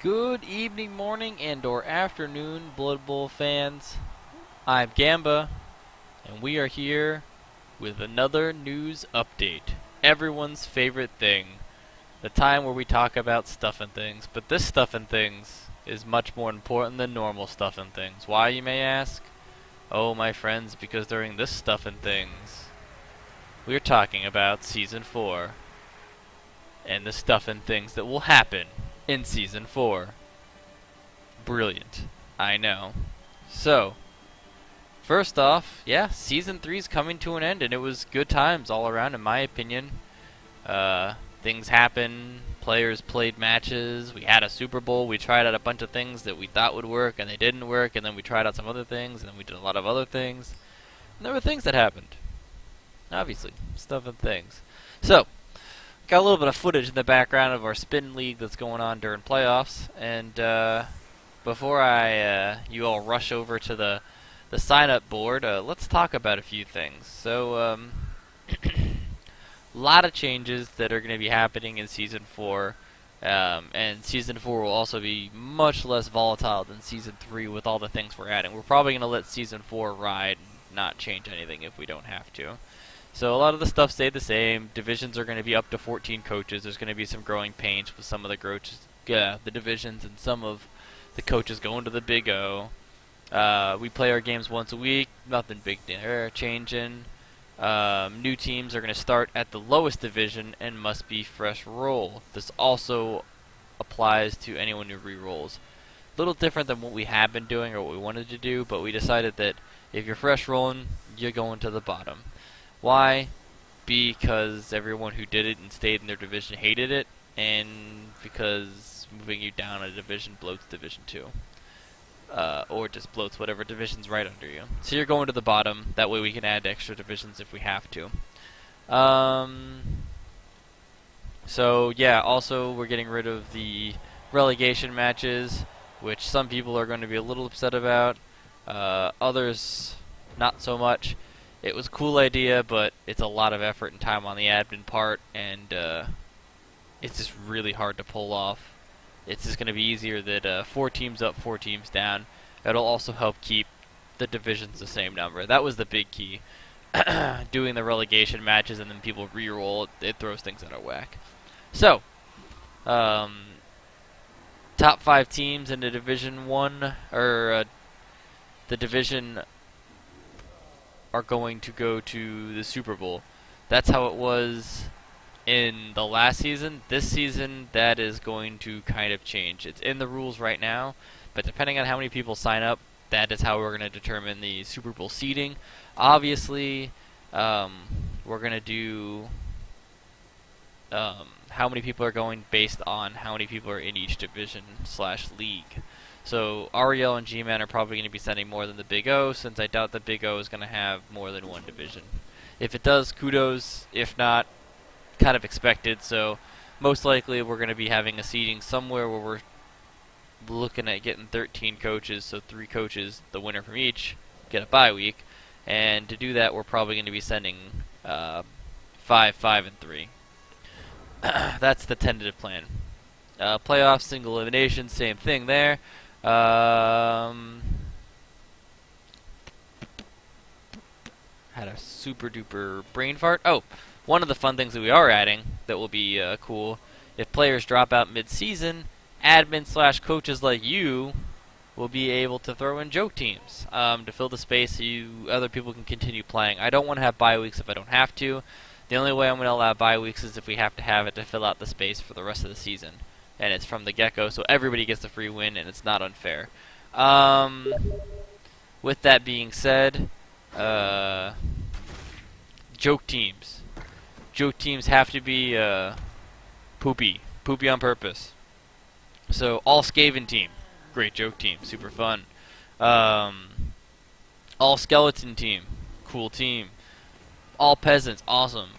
Good evening, morning, and or afternoon, Blood Bowl fans. I'm Gamba, and we are here with another news update. Everyone's favorite thing. The time where we talk about stuff and things, but this stuff and things is much more important than normal stuff and things. Why, you may ask? Oh, my friends, because during this stuff and things, we're talking about Season 4 and the stuff and things that will happen in Season 4. Brilliant. I know. So, first off, yeah, Season 3 is coming to an end, and it was good times all around, in my opinion. Things happened, players played matches, we had a Super Bowl, we tried out a bunch of things that we thought would work, and they didn't work, and then we tried out some other things, and then we did a lot of other things. And there were things that happened. Obviously, stuff and things. So, got a little bit of footage in the background of our spin league that's going on during playoffs, and before you all rush over to the sign-up board, let's talk about a few things. So, a lot of changes that are going to be happening in Season 4, and Season 4 will also be much less volatile than Season 3 with all the things we're adding. We're probably going to let Season 4 ride and not change anything if we don't have to. So a lot of the stuff stayed the same. Divisions are going to be up to 14 coaches. There's going to be some growing pains with some of the divisions, and some of the coaches going to the Big O. We play our games once a week. Nothing big there changing. New teams are going to start at the lowest division and must be fresh roll. This also applies to anyone who re-rolls. A little different than what we have been doing or what we wanted to do, but we decided that if you're fresh rolling, you're going to the bottom. Why? Because everyone who did it and stayed in their division hated it, and because moving you down a division bloats Division 2. Or just bloats whatever division's right under you. So you're going to the bottom. That way we can add extra divisions if we have to. So yeah, also we're getting rid of the relegation matches, which some people are going to be a little upset about. Others, not so much. It was a cool idea, but it's a lot of effort and time on the admin part, and it's just really hard to pull off. It's just going to be easier that 4 teams up, 4 teams down. It'll also help keep the divisions the same number. That was the big key. Doing the relegation matches and then people re-roll, it throws things out of whack. So, top 5 teams in the Division 1, or the division, are going to go to the Super Bowl. That's how it was in the last season. This season, that is going to kind of change. It's in the rules right now, but depending on how many people sign up, that is how we're going to determine the Super Bowl seeding. Obviously, we're going to do how many people are going based on how many people are in each division/league. So REL and G-Man are probably going to be sending more than the Big O, since I doubt the Big O is going to have more than one division. If it does, kudos. If not, kind of expected. So most likely we're going to be having a seeding somewhere where we're looking at getting 13 coaches, so 3 coaches, the winner from each, get a bye week. And to do that, we're probably going to be sending 5, 5, and 3. That's the tentative plan. Playoffs, single elimination, same thing there. Had a super duper brain fart. Oh, one of the fun things that we are adding that will be cool, if players drop out mid-season, admin/coaches like you will be able to throw in joke teams to fill the space so other people can continue playing. I don't want to have bye weeks if I don't have to. The only way I'm going to allow bye weeks is if we have to have it to fill out the space for the rest of the season. And it's from the get-go, so everybody gets a free win, and it's not unfair. With that being said, joke teams. Joke teams have to be poopy on purpose. So all Skaven team, great joke team, super fun. All skeleton team, cool team. All peasants, awesome.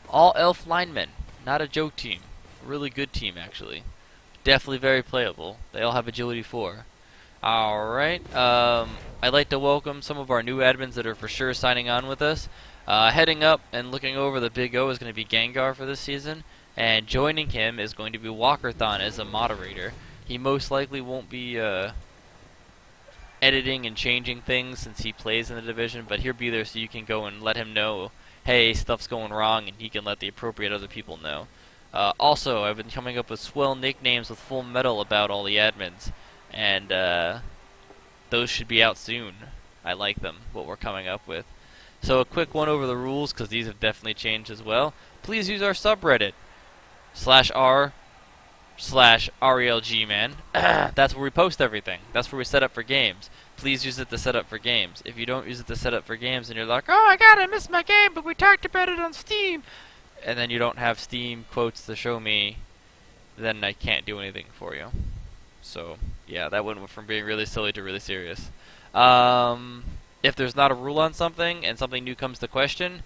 All elf linemen, not a joke team, really good team actually. Definitely very playable. They all have agility 4. Alright, I'd like to welcome some of our new admins that are for sure signing on with us. Heading up and looking over the Big O is going to be Gengar for this season, and joining him is going to be Walkerthon as a moderator. He most likely won't be editing and changing things since he plays in the division, but he'll be there so you can go and let him know, hey, stuff's going wrong, and he can let the appropriate other people know. Also, I've been coming up with swell nicknames with full metal about all the admins, and those should be out soon. I like them, what we're coming up with. So a quick one over the rules, because these have definitely changed as well. Please use our subreddit, /r/RELGman. That's where we post everything. That's where we set up for games. Please use it to set up for games. If you don't use it to set up for games and you're like, oh my god, I missed my game, but we talked about it on Steam, and then you don't have Steam quotes to show me, then I can't do anything for you. So, yeah, that went from being really silly to really serious. If there's not a rule on something and something new comes to question,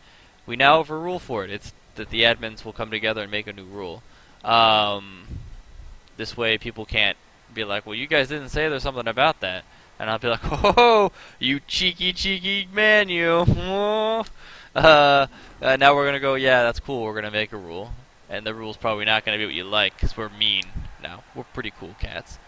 we now have a rule for it. It's that the admins will come together and make a new rule. This way people can't be like, well, you guys didn't say there's something about that. And I'll be like, oh, you cheeky man, you. Now we're going to go, yeah, that's cool, we're going to make a rule. And the rule's probably not going to be what you like, because we're mean now. We're pretty cool cats.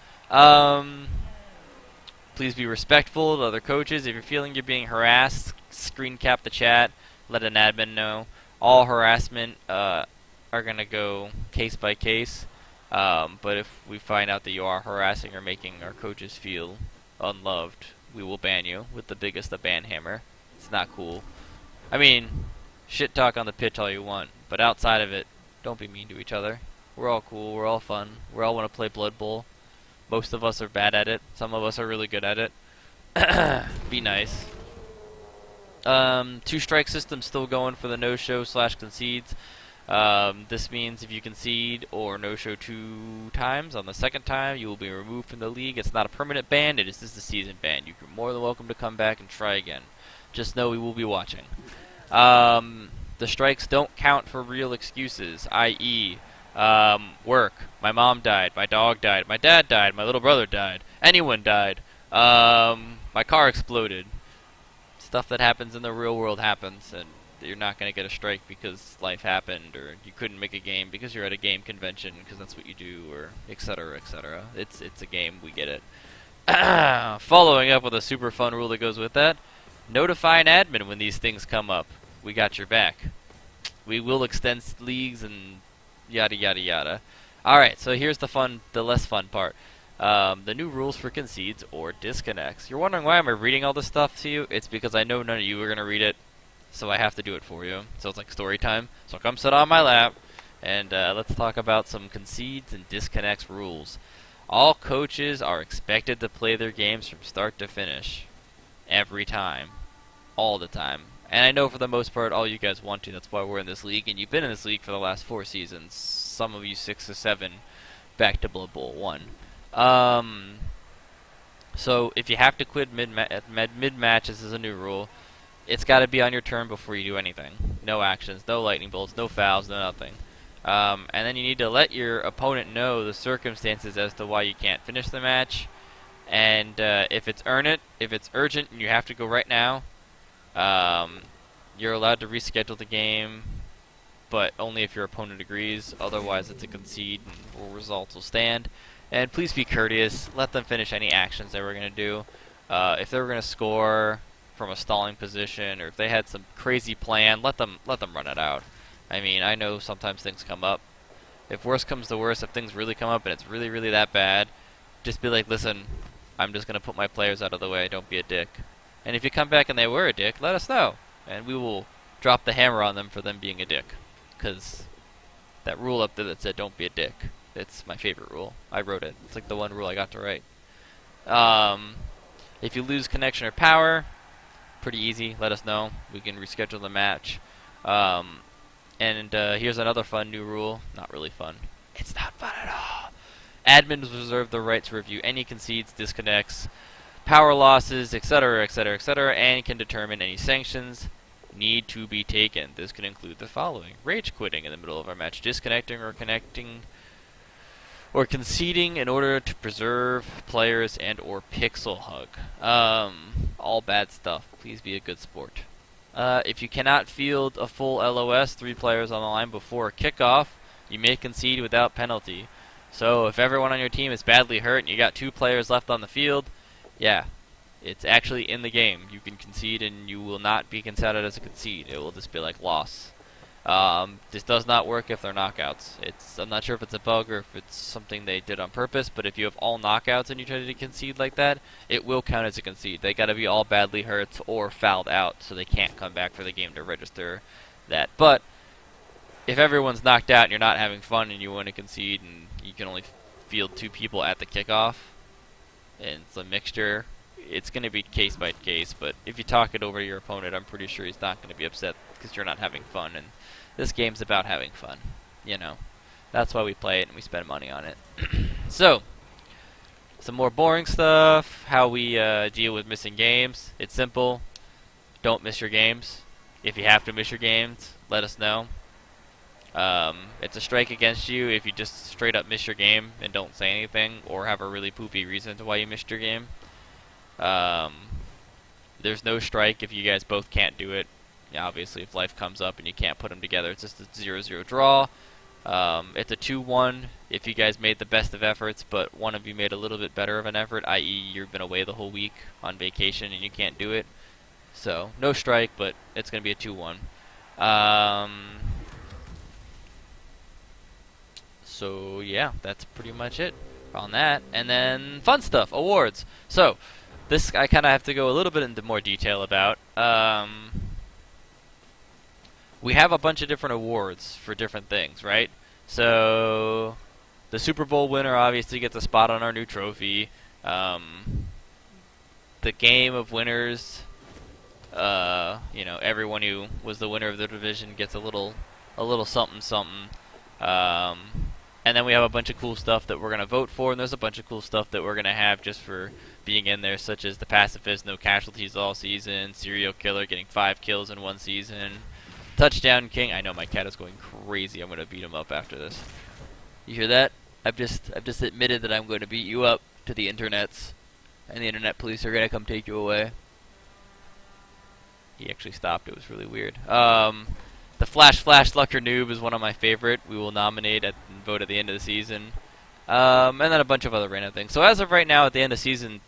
Please be respectful to other coaches. If you're feeling you're being harassed, screen cap the chat, let an admin know. All harassment are going to go case by case. But if we find out that you are harassing or making our coaches feel unloved, we will ban you with the biggest of ban hammer. It's not cool. I mean, shit talk on the pitch all you want, but outside of it, don't be mean to each other. We're all cool, we're all fun, we all want to play Blood Bowl. Most of us are bad at it, some of us are really good at it. Be nice. 2-strike system still going for the no-show / concedes. This means if you concede or no-show 2 times, on the second time you will be removed from the league. It's not a permanent ban, it is just a season ban. You're more than welcome to come back and try again. Just know we will be watching. The strikes don't count for real excuses, i.e., work, my mom died, my dog died, my dad died, my little brother died, anyone died, my car exploded. Stuff that happens in the real world happens, and you're not going to get a strike because life happened, or you couldn't make a game because you're at a game convention, because that's what you do, or etc., etc. It's a game, we get it. Following up with a super fun rule that goes with that, notify an admin when these things come up. We got your back. We will extend leagues and yada yada yada. Alright, so here's the less fun part. The new rules for concedes or disconnects. You're wondering why am I reading all this stuff to you? It's because I know none of you are going to read it, so I have to do it for you. So it's like story time. So come sit on my lap, and let's talk about some concedes and disconnects rules. All coaches are expected to play their games from start to finish. Every time. All the time. And I know for the most part all you guys want to. That's why we're in this league, and you've been in this league for the last 4 seasons. Some of you 6 or 7 back to Blood Bowl 1. So if you have to quit mid-match, this is a new rule. It's got to be on your turn before you do anything. No actions, no lightning bolts, no fouls, no nothing. And then you need to let your opponent know the circumstances as to why you can't finish the match. And if it's urgent and you have to go right now, you're allowed to reschedule the game, but only if your opponent agrees. Otherwise, it's a concede and results will stand. And please be courteous. Let them finish any actions they were going to do. If they were going to score from a stalling position, or if they had some crazy plan, let them run it out. I mean, I know sometimes things come up. If worse comes to worse, if things really come up and it's really, really that bad, just be like, listen, I'm just going to put my players out of the way. Don't be a dick. And if you come back and they were a dick, let us know. And we will drop the hammer on them for them being a dick. Because that rule up there that said don't be a dick, it's my favorite rule. I wrote it. It's like the one rule I got to write. If you lose connection or power, pretty easy. Let us know. We can reschedule the match. And here's another fun new rule. Not really fun. It's not fun at all. Admins reserve the right to review any concedes, disconnects, power losses, etc., etc., etc., and can determine any sanctions need to be taken. This can include the following: rage quitting in the middle of our match, disconnecting or connecting or conceding in order to preserve players, and or pixel hug. All bad stuff. Please be a good sport. If you cannot field a full LOS, 3 players on the line before kickoff, you may concede without penalty. So if everyone on your team is badly hurt and you got 2 players left on the field, yeah, it's actually in the game. You can concede and you will not be considered as a concede. It will just be like loss. This does not work if they're knockouts. I'm not sure if it's a bug or if it's something they did on purpose, but if you have all knockouts and you try to concede like that, it will count as a concede. They gotta be all badly hurt or fouled out, so they can't come back for the game to register that. But if everyone's knocked out and you're not having fun and you want to concede and you can only field 2 people at the kickoff, and it's a mixture, it's going to be case by case. But if you talk it over to your opponent, I'm pretty sure he's not going to be upset because you're not having fun. And this game's about having fun, you know. That's why we play it and we spend money on it. So, some more boring stuff. How we deal with missing games. It's simple. Don't miss your games. If you have to miss your games, let us know. It's a strike against you if you just straight up miss your game and don't say anything or have a really poopy reason to why you missed your game. There's no strike if you guys both can't do it. Yeah, obviously, if life comes up and you can't put them together, it's just a 0-0 draw. It's a 2-1 if you guys made the best of efforts, but one of you made a little bit better of an effort, i.e. you've been away the whole week on vacation and you can't do it. So, no strike, but it's going to be a 2-1. So, yeah, that's pretty much it on that. And then, fun stuff, awards. So, this I kind of have to go a little bit into more detail about. We have a bunch of different awards for different things, right? So, the Super Bowl winner obviously gets a spot on our new trophy. The game of winners, everyone who was the winner of the division gets a little something something. And then we have a bunch of cool stuff that we're going to vote for, and there's a bunch of cool stuff that we're going to have just for being in there, such as the pacifist, no casualties all season, serial killer getting 5 kills in 1 season, touchdown king. I know my cat is going crazy. I'm going to beat him up after this. You hear that? I've just admitted that I'm going to beat you up to the internets, and the internet police are going to come take you away. He actually stopped. It was really weird. The Flash Lucker Noob is one of my favorite. We will nominate and vote at the end of the season. And then a bunch of other random things. So as of right now, at the end of season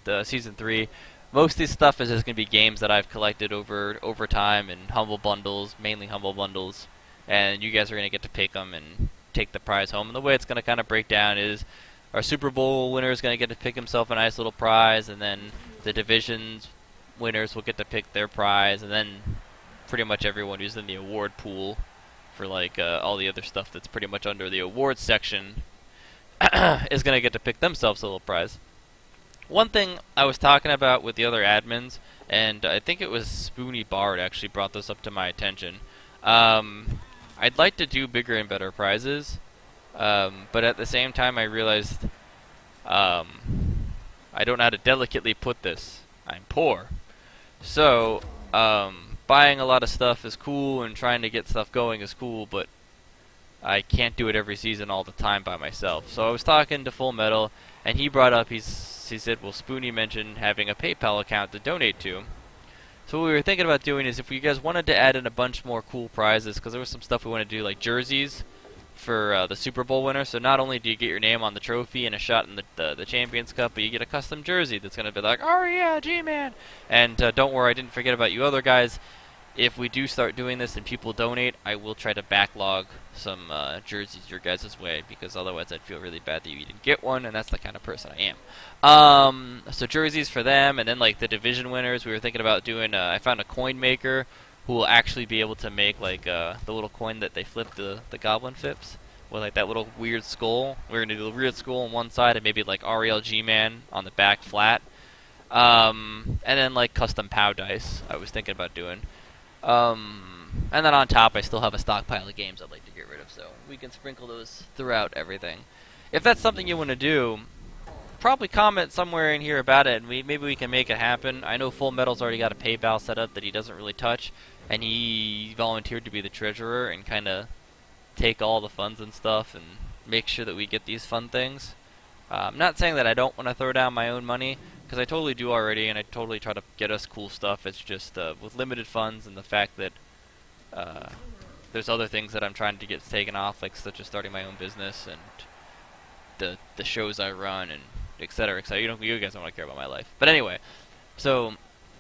3, most of this stuff is just going to be games that I've collected over time in humble bundles, mainly humble bundles. And you guys are going to get to pick them and take the prize home. And the way it's going to kind of break down is our Super Bowl winner is going to get to pick himself a nice little prize, and then the division's winners will get to pick their prize, and then pretty much everyone who's in the award pool for all the other stuff that's pretty much under the awards section is going to get to pick themselves a little prize. One thing I was talking about with the other admins, and I think it was Spoony Bard actually brought this up to my attention. I'd like to do bigger and better prizes, but at the same time I realized I don't know how to delicately put this. I'm poor. So, buying a lot of stuff is cool, and trying to get stuff going is cool, but I can't do it every season all the time by myself. So I was talking to Full Metal, and he brought up, he said, well, Spoony mentioned having a PayPal account to donate to. So what we were thinking about doing is if you guys wanted to add in a bunch more cool prizes, because there was some stuff we want to do, like jerseys for the Super Bowl winner. So not only do you get your name on the trophy and a shot in the Champions Cup, but you get a custom jersey that's going to be like, oh yeah, G-Man! And don't worry, I didn't forget about you other guys. If we do start doing this and people donate, I will try to backlog some jerseys your guys' way, because otherwise I'd feel really bad that you didn't get one, and that's the kind of person I am. So jerseys for them, and then like the division winners, we were thinking about doing, I found a coin maker who will actually be able to make like the little coin that they flip the Goblin Fips, with like that little weird skull. We're going to do the weird skull on one side and maybe like RELGman on the back flat. And then like custom POW dice I was thinking about doing. And then on top, I still have a stockpile of games I'd like to get rid of, so we can sprinkle those throughout everything. If that's something you want to do, probably comment somewhere in here about it, and maybe we can make it happen. I know Full Metal's already got a PayPal set up that he doesn't really touch, and he volunteered to be the treasurer and kind of take all the funds and stuff and make sure that we get these fun things. I'm not saying that I don't want to throw down my own money, because I totally do already, and I totally try to get us cool stuff. It's just with limited funds and the fact that there's other things that I'm trying to get taken off, like such as starting my own business and the shows I run and et cetera, et cetera. You guys don't want to care about my life. But anyway, so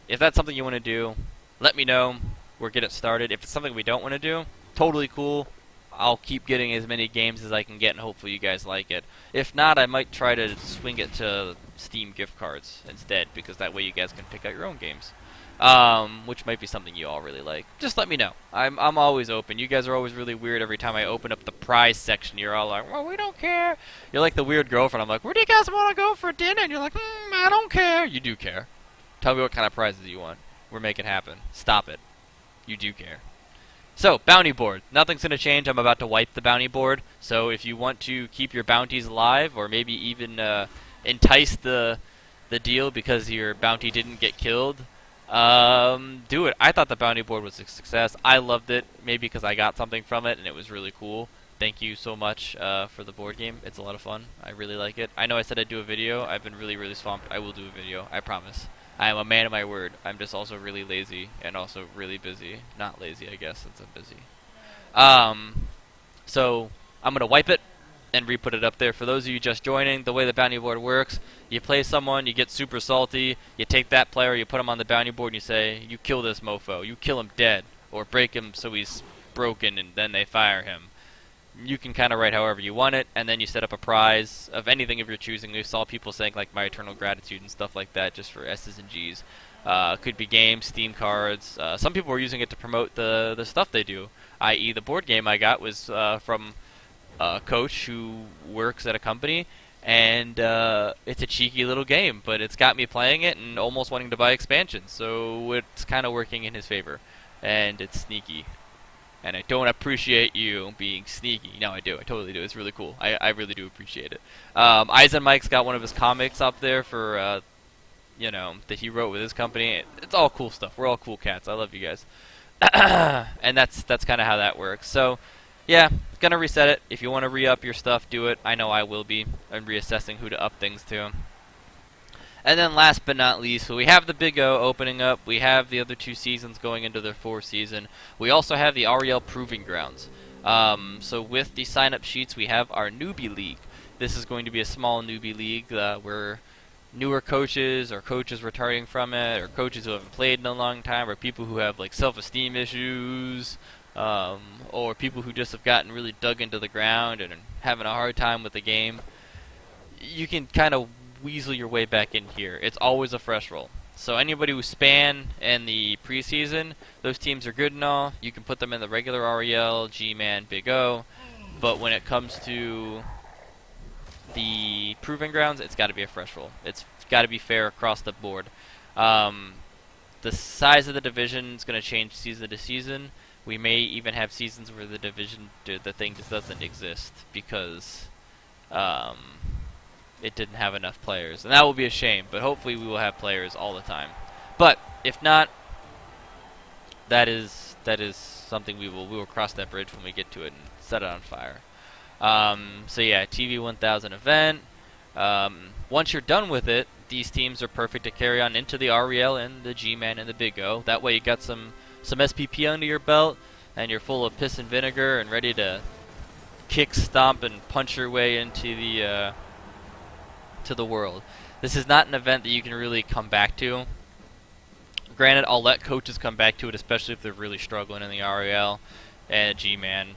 if that's something you want to do, let me know. We'll get it started. If it's something we don't want to do, totally cool. I'll keep getting as many games as I can get, and hopefully you guys like it. If not, I might try to swing it to Steam gift cards instead, because that way you guys can pick out your own games, which might be something you all really like. Just let me know. I'm always open. You guys are always really weird every time I open up the prize section. You're all like, well, we don't care. You're like the weird girlfriend. I'm like, where do you guys want to go for dinner? And you're like, I don't care. You do care. Tell me what kind of prizes you want. We'll make it happen. Stop it. You do care. So, bounty board. Nothing's going to change. I'm about to wipe the bounty board. So if you want to keep your bounties alive, or maybe even entice the deal because your bounty didn't get killed, do it. I thought the bounty board was a success. I loved it, maybe because I got something from it and it was really cool. Thank you so much for the board game. It's a lot of fun. I really like it. I know I said I'd do a video. I've been really, really swamped. I will do a video. I promise. I am a man of my word. I'm just also really lazy and also really busy. Not lazy, I guess, since I'm busy. So I'm going to wipe it and re-put it up there. For those of you just joining, the way the bounty board works, you play someone, you get super salty, you take that player, you put him on the bounty board, and you say, you kill this mofo, you kill him dead, or break him so he's broken, and then they fire him. You can kind of write however you want it, and then you set up a prize of anything of your choosing. We saw people saying like My Eternal Gratitude and stuff like that just for S's and G's. Could be games, Steam cards. Some people were using it to promote the stuff they do, i.e. the board game I got was from a coach who works at a company, and it's a cheeky little game, but it's got me playing it and almost wanting to buy expansions, so it's kind of working in his favor, and it's sneaky. And I don't appreciate you being sneaky. No, I do. I totally do. It's really cool. I really do appreciate it. Eisen Mike's got one of his comics up there for, that he wrote with his company. It's all cool stuff. We're all cool cats. I love you guys. And that's kind of how that works. So, yeah, gonna reset it. If you want to re-up your stuff, do it. I know I will be. I'm reassessing who to up things to. And then last but not least, so we have the Big O opening up. We have the other two seasons going into their fourth season. We also have the REL Proving Grounds. So with the sign-up sheets, we have our Newbie League. This is going to be a small newbie league where newer coaches or coaches retiring from it or coaches who haven't played in a long time or people who have like self-esteem issues or people who just have gotten really dug into the ground and are having a hard time with the game. You can kind of weasel your way back in here. It's always a fresh roll. So anybody who span in the preseason, those teams are good and all. You can put them in the regular REL, G-Man, Big O. But when it comes to the Proving Grounds, it's got to be a fresh roll. It's got to be fair across the board. The size of the division is going to change season to season. We may even have seasons where the thing just doesn't exist because it didn't have enough players, and that will be a shame, but hopefully we will have players all the time. But if not, that is something we will cross that bridge when we get to it and set it on fire. So yeah, TV 1000 event. Once you're done with it, these teams are perfect to carry on into the REL and the G-Man and the Big O. That way you got some SPP under your belt, and you're full of piss and vinegar and ready to kick, stomp, and punch your way into the world. This is not an event that you can really come back to. Granted, I'll let coaches come back to it, especially if they're really struggling in the REL and G-Man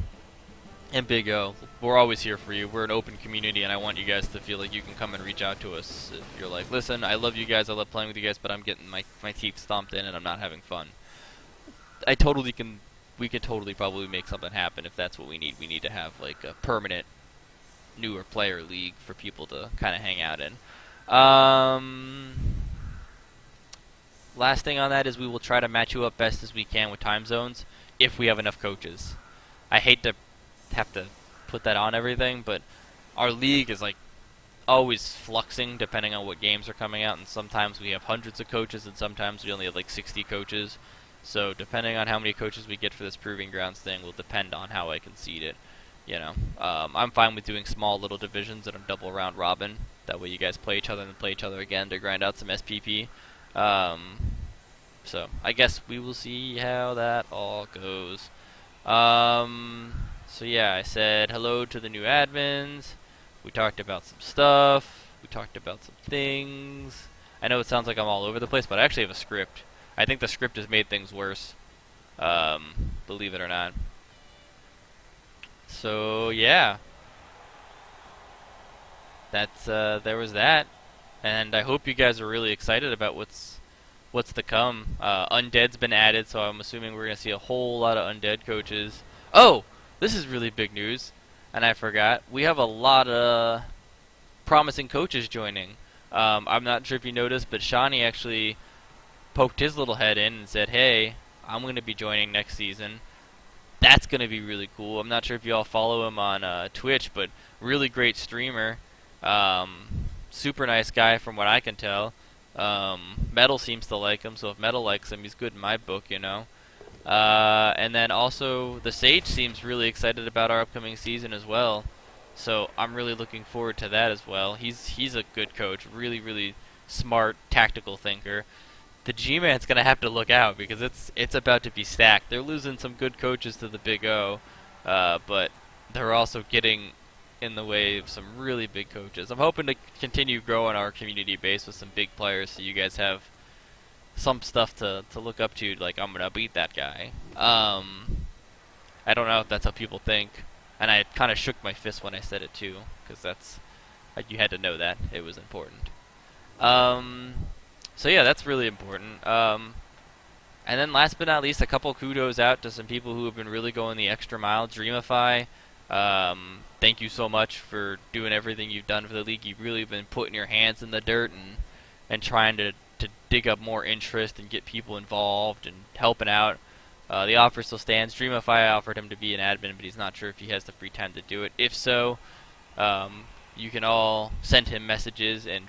and Big O. We're always here for you. We're an open community, and I want you guys to feel like you can come and reach out to us. If you're like, listen, I love you guys, I love playing with you guys, but I'm getting my teeth stomped in and I'm not having fun. We could totally probably make something happen if that's what we need. We need to have like a permanent newer player league for people to kind of hang out in. Last thing on that is we will try to match you up best as we can with time zones if we have enough coaches. I hate to have to put that on everything, but our league is like always fluxing depending on what games are coming out, and sometimes we have hundreds of coaches and sometimes we only have like 60 coaches. So depending on how many coaches we get for this Proving Grounds thing will depend on how I can seed it. You know, I'm fine with doing small little divisions and a double round robin. That way you guys play each other and play each other again to grind out some SPP. So I guess we will see how that all goes. So yeah, I said hello to the new admins. We talked about some stuff. We talked about some things. I know it sounds like I'm all over the place, but I actually have a script. I think the script has made things worse. Believe it or not. So yeah, that's there was that, and I hope you guys are really excited about what's to come. Undead's been added, so I'm assuming we're gonna see a whole lot of undead coaches. Oh, this is really big news, and I forgot. We have a lot of promising coaches joining. I'm not sure if you noticed, but Shawnee actually poked his little head in and said, "Hey, I'm going to be joining next season." That's going to be really cool. I'm not sure if you all follow him on Twitch, but really great streamer. Super nice guy from what I can tell. Metal seems to like him, so if Metal likes him, he's good in my book, you know. And then also, the Sage seems really excited about our upcoming season as well. So I'm really looking forward to that as well. He's a good coach, really smart, tactical thinker. The G-Man's gonna have to look out because it's about to be stacked. They're losing some good coaches to the Big O, but they're also getting in the way of some really big coaches. I'm hoping to continue growing our community base with some big players, so you guys have some stuff to look up to. Like, I'm gonna beat that guy. I don't know if that's how people think, and I kind of shook my fist when I said it too, because that's you had to know that it was important. So yeah, that's really important. And then last but not least, a couple kudos out to some people who have been really going the extra mile. Dreamify, thank you so much for doing everything you've done for the league. You've really been putting your hands in the dirt and trying to dig up more interest and get people involved and helping out. The offer still stands. Dreamify offered him to be an admin, but he's not sure if he has the free time to do it. If so, you can all send him messages and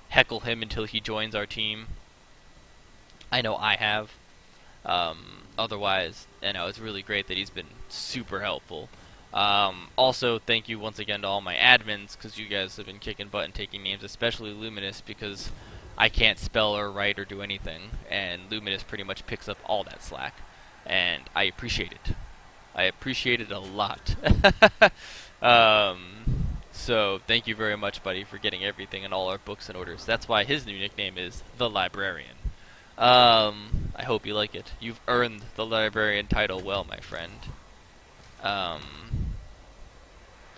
heckle him until he joins our team. I know I have. Otherwise, you know, it's really great that he's been super helpful. Also, thank you once again to all my admins, because you guys have been kicking butt and taking names, especially Luminous, because I can't spell or write or do anything, and Luminous pretty much picks up all that slack, and I appreciate it. I appreciate it a lot. So, thank you very much, buddy, for getting everything in all our books and orders. That's why his new nickname is The Librarian. I hope you like it. You've earned the Librarian title well, my friend.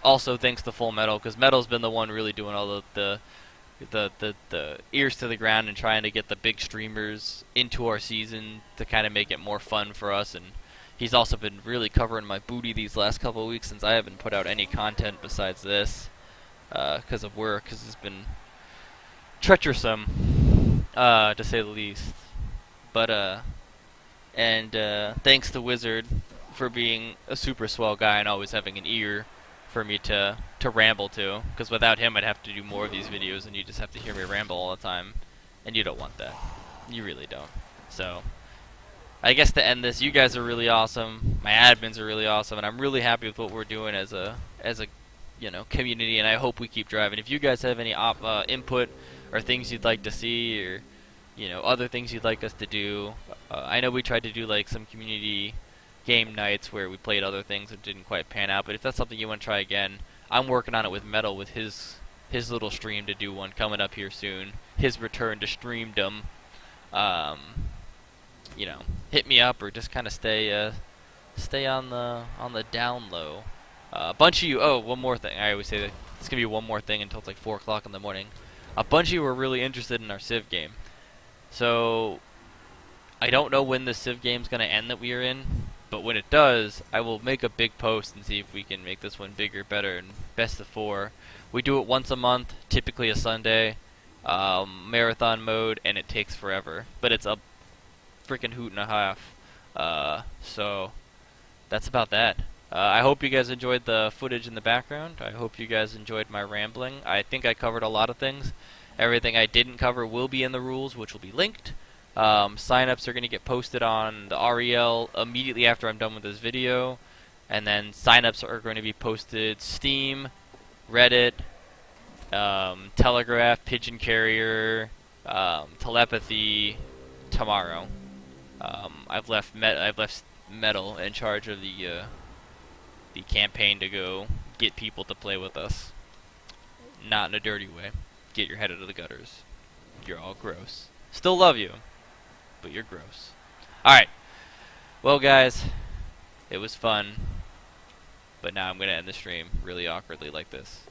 Also, thanks to Full Metal, because Metal's been the one really doing all the ears to the ground and trying to get the big streamers into our season to kind of make it more fun for us, and he's also been really covering my booty these last couple of weeks since I haven't put out any content besides this because of work, because it's been treacherous, to say the least. But thanks to Wizard for being a super swell guy and always having an ear for me to ramble to, because without him I'd have to do more of these videos and you just have to hear me ramble all the time, and you don't want that. You really don't. So I guess to end this, you guys are really awesome, my admins are really awesome, and I'm really happy with what we're doing as a community, and I hope we keep driving. If you guys have any input or things you'd like to see, or other things you'd like us to do, I know we tried to do like some community game nights where we played other things that didn't quite pan out, but if that's something you want to try again, I'm working on it with Metal, with his little stream to do one coming up here soon, his return to streamdom. Hit me up, or just kind of stay on the down low. A bunch of you, one more thing, I always say that it's gonna be one more thing until it's like 4 o'clock in the morning. A bunch of you were really interested in our Civ game, so I don't know when the Civ game's gonna end that we are in, but when it does, I will make a big post and see if we can make this one bigger, better, and best of 4. We do it once a month, typically a Sunday, marathon mode, and it takes forever, but it's a freaking hoot and a half. So that's about that. I hope you guys enjoyed the footage in the background. I hope you guys enjoyed my rambling. I think I covered a lot of things. Everything I didn't cover will be in the rules, which will be linked. Sign-ups are going to get posted on the REL immediately after I'm done with this video. And then sign-ups are going to be posted Steam, Reddit, Telegraph, Pigeon Carrier, Telepathy tomorrow. I've left Metal in charge of the campaign to go get people to play with us. Not in a dirty way. Get your head out of the gutters. You're all gross. Still love you, but you're gross. Alright. Well, guys, it was fun. But now I'm going to end the stream really awkwardly like this.